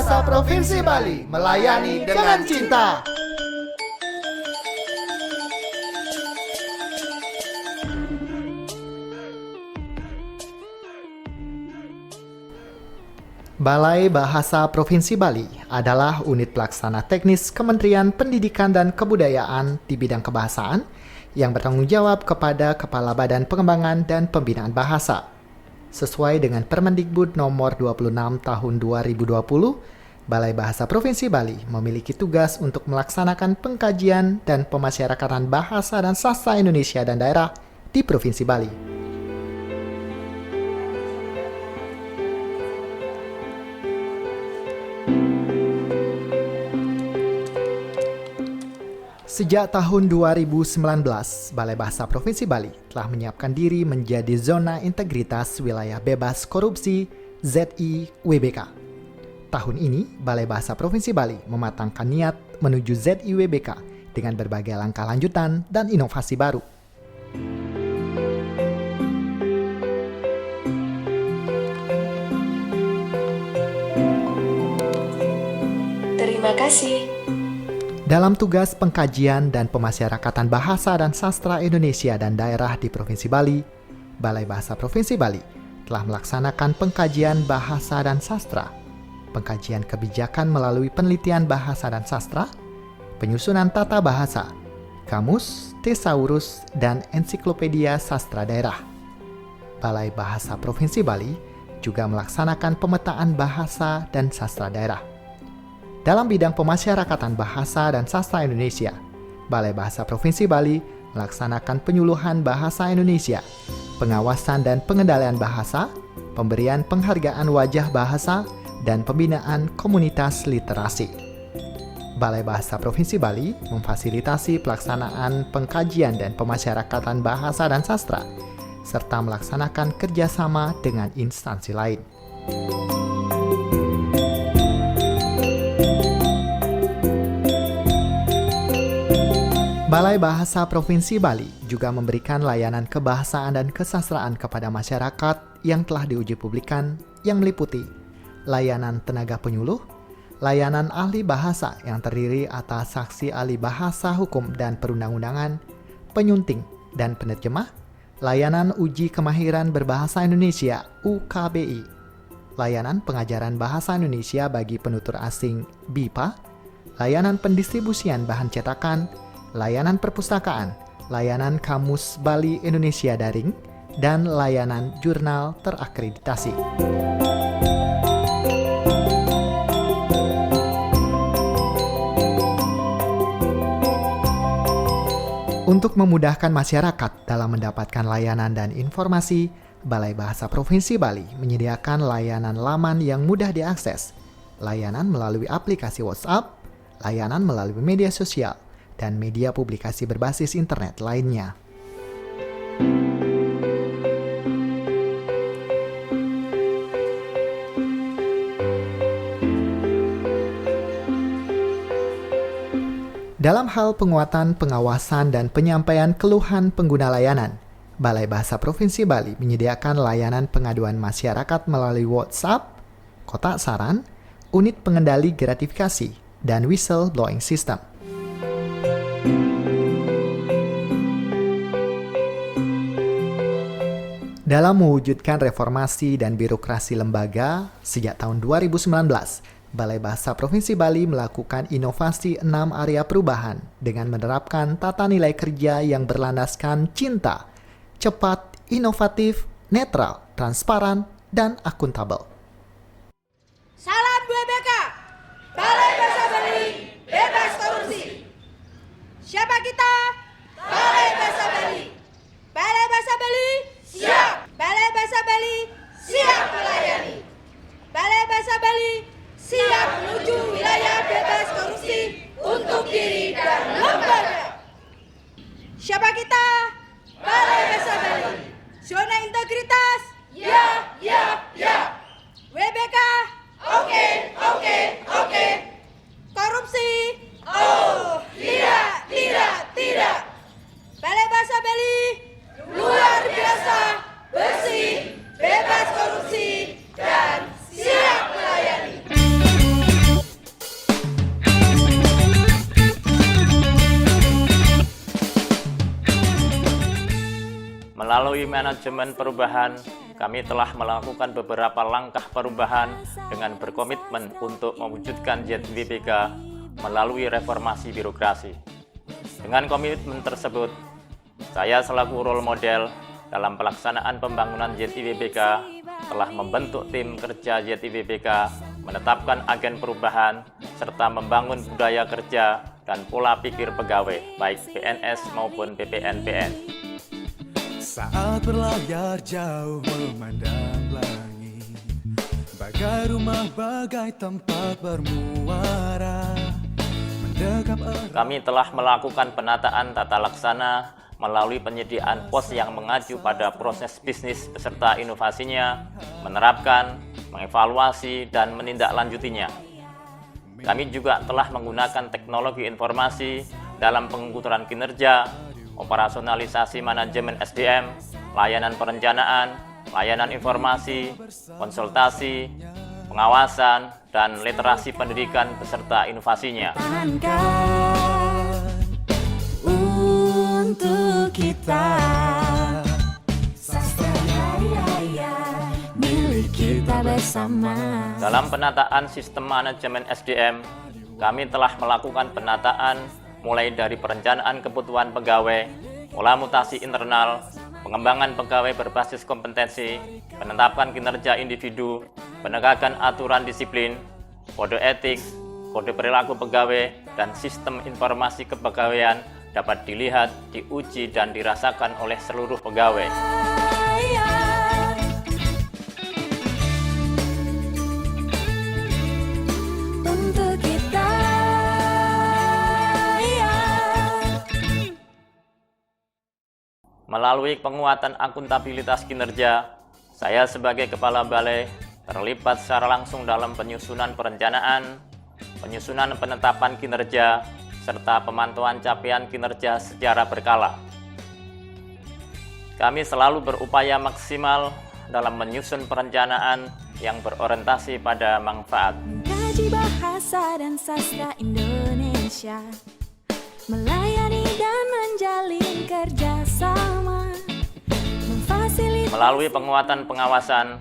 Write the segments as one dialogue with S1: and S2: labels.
S1: Bahasa Provinsi Bali, melayani dengan cinta. Balai Bahasa Provinsi Bali adalah unit pelaksana teknis Kementerian Pendidikan dan Kebudayaan di bidang kebahasaan yang bertanggung jawab kepada Kepala Badan Pengembangan dan Pembinaan Bahasa. Sesuai dengan Permendikbud nomor 26 tahun 2020, Balai Bahasa Provinsi Bali memiliki tugas untuk melaksanakan pengkajian dan pemasyarakatan bahasa dan sastra Indonesia dan daerah di Provinsi Bali. Sejak tahun 2019, Balai Bahasa Provinsi Bali telah menyiapkan diri menjadi Zona Integritas Wilayah Bebas Korupsi ZIWBK. Tahun ini, Balai Bahasa Provinsi Bali mematangkan niat menuju ZIWBK dengan berbagai langkah lanjutan dan inovasi baru.
S2: Terima kasih.
S1: Dalam tugas pengkajian dan pemasyarakatan bahasa dan sastra Indonesia dan daerah di Provinsi Bali, Balai Bahasa Provinsi Bali telah melaksanakan pengkajian bahasa dan sastra, pengkajian kebijakan melalui penelitian bahasa dan sastra, penyusunan tata bahasa, kamus, tesaurus, dan ensiklopedia sastra daerah. Balai Bahasa Provinsi Bali juga melaksanakan pemetaan bahasa dan sastra daerah. Dalam bidang pemasyarakatan bahasa dan sastra Indonesia, Balai Bahasa Provinsi Bali melaksanakan penyuluhan bahasa Indonesia, pengawasan dan pengendalian bahasa, pemberian penghargaan wajah bahasa, dan pembinaan komunitas literasi. Balai Bahasa Provinsi Bali memfasilitasi pelaksanaan pengkajian dan pemasyarakatan bahasa dan sastra, serta melaksanakan kerjasama dengan instansi lain. Balai Bahasa Provinsi Bali juga memberikan layanan kebahasaan dan kesastraan kepada masyarakat yang telah diuji publikan yang meliputi layanan tenaga penyuluh, layanan ahli bahasa yang terdiri atas saksi ahli bahasa hukum dan perundang-undangan, penyunting dan penerjemah, layanan uji kemahiran berbahasa Indonesia UKBI, layanan pengajaran bahasa Indonesia bagi penutur asing BIPA, layanan pendistribusian bahan cetakan, layanan perpustakaan, layanan kamus Bali Indonesia daring, dan layanan jurnal terakreditasi. Untuk memudahkan masyarakat dalam mendapatkan layanan dan informasi, Balai Bahasa Provinsi Bali menyediakan layanan laman yang mudah diakses, layanan melalui aplikasi WhatsApp, layanan melalui media sosial, dan media publikasi berbasis internet lainnya. Dalam hal penguatan pengawasan dan penyampaian keluhan pengguna layanan, Balai Bahasa Provinsi Bali menyediakan layanan pengaduan masyarakat melalui WhatsApp, kotak saran, unit pengendali gratifikasi, dan whistleblowing system. Dalam mewujudkan reformasi dan birokrasi lembaga, sejak tahun 2019, Balai Bahasa Provinsi Bali melakukan inovasi 6 area perubahan dengan menerapkan tata nilai kerja yang berlandaskan cinta, cepat, inovatif, netral, transparan, dan akuntabel.
S3: Salam WBK, Balai Bahasa Bali, bebas korupsi. Siapa kita? Balai Bahasa Bali. Balai Bahasa Bali, siap. Balai Bahasa Bali, siap melayani. Balai Bahasa Bali, siap menuju wilayah bebas korupsi untuk diri dan lembaga. Siapa kita? Balai Bahasa Bali. Zona integritas, ya, ya, ya. WBK, oke. Korupsi, oh, tidak. Balai Bahasa Bali, luar
S4: Melalui manajemen perubahan, kami telah melakukan beberapa langkah perubahan dengan berkomitmen untuk mewujudkan ZIWBK melalui reformasi birokrasi. Dengan komitmen tersebut, saya selaku role model dalam pelaksanaan pembangunan ZIWBK telah membentuk tim kerja ZIWBK, menetapkan agen perubahan, serta membangun budaya kerja dan pola pikir pegawai, baik PNS maupun PPNPN.
S5: Saat berlayar jauh memandang langit, bagai rumah, bagai tempat bermuara, mendekap erat.
S4: Kami telah melakukan penataan tata laksana melalui penyediaan pos yang mengacu pada proses bisnis beserta inovasinya, menerapkan, mengevaluasi, dan menindaklanjutinya. Kami juga telah menggunakan teknologi informasi dalam pengukuran kinerja, operasionalisasi manajemen SDM, layanan perencanaan, layanan informasi, konsultasi, pengawasan, dan literasi pendidikan beserta inovasinya.
S5: Untuk kita, sastra milik kita bersama.
S4: Dalam penataan sistem manajemen SDM, kami telah melakukan penataan mulai dari perencanaan kebutuhan pegawai, pola mutasi internal, pengembangan pegawai berbasis kompetensi, penetapan kinerja individu, penegakan aturan disiplin, kode etik, kode perilaku pegawai, dan sistem informasi kepegawaian dapat dilihat, diuji, dan dirasakan oleh seluruh pegawai. Melalui penguatan akuntabilitas kinerja, saya sebagai Kepala Balai terlibat secara langsung dalam penyusunan perencanaan, penyusunan penetapan kinerja, serta pemantauan capaian kinerja secara berkala. Kami selalu berupaya maksimal dalam menyusun perencanaan yang berorientasi pada manfaat.
S6: Mengkaji bahasa dan sastra Indonesia, melayani dan menjalin kerjasama, memfasilitasi.
S4: Melalui penguatan pengawasan,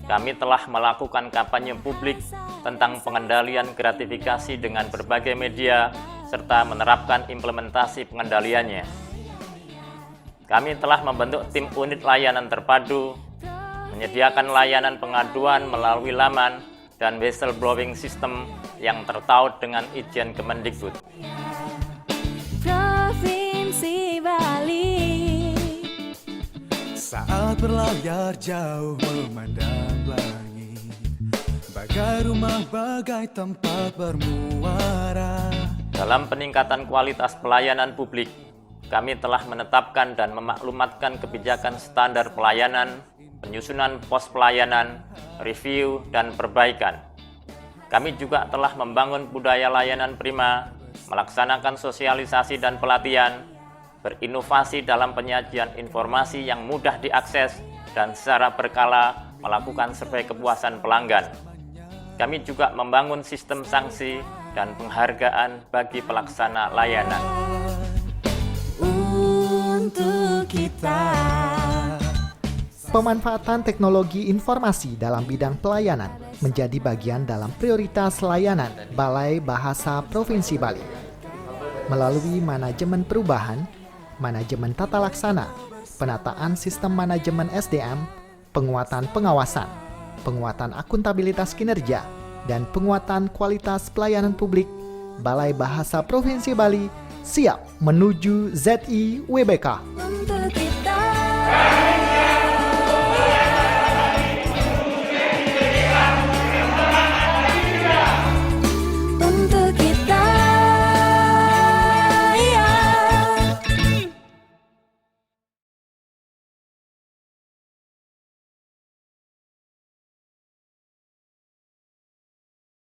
S4: kami telah melakukan kampanye publik tentang pengendalian gratifikasi dengan berbagai media, serta menerapkan implementasi pengendaliannya. Kami telah membentuk tim unit layanan terpadu, menyediakan layanan pengaduan melalui laman, dan whistleblowing system yang tertaut dengan Ijen Kemendikbud.
S6: Provinsi Bali.
S5: Saat berlayar jauh memandang langit, bagai rumah, bagai tempat bermuara.
S4: Dalam peningkatan kualitas pelayanan publik, kami telah menetapkan dan memaklumatkan kebijakan standar pelayanan, penyusunan pos pelayanan, review, dan perbaikan. Kami juga telah membangun budaya layanan prima, melaksanakan sosialisasi dan pelatihan, berinovasi dalam penyajian informasi yang mudah diakses, dan secara berkala melakukan survei kepuasan pelanggan. Kami juga membangun sistem sanksi dan penghargaan bagi pelaksana layanan.
S5: Untuk kita,
S1: Pemanfaatan teknologi informasi dalam bidang pelayanan menjadi bagian dalam prioritas layanan Balai Bahasa Provinsi Bali. Melalui manajemen perubahan, manajemen tata laksana, penataan sistem manajemen SDM, penguatan pengawasan, penguatan akuntabilitas kinerja, dan penguatan kualitas pelayanan publik, Balai Bahasa Provinsi Bali siap menuju ZIWBK.
S6: Untuk kita.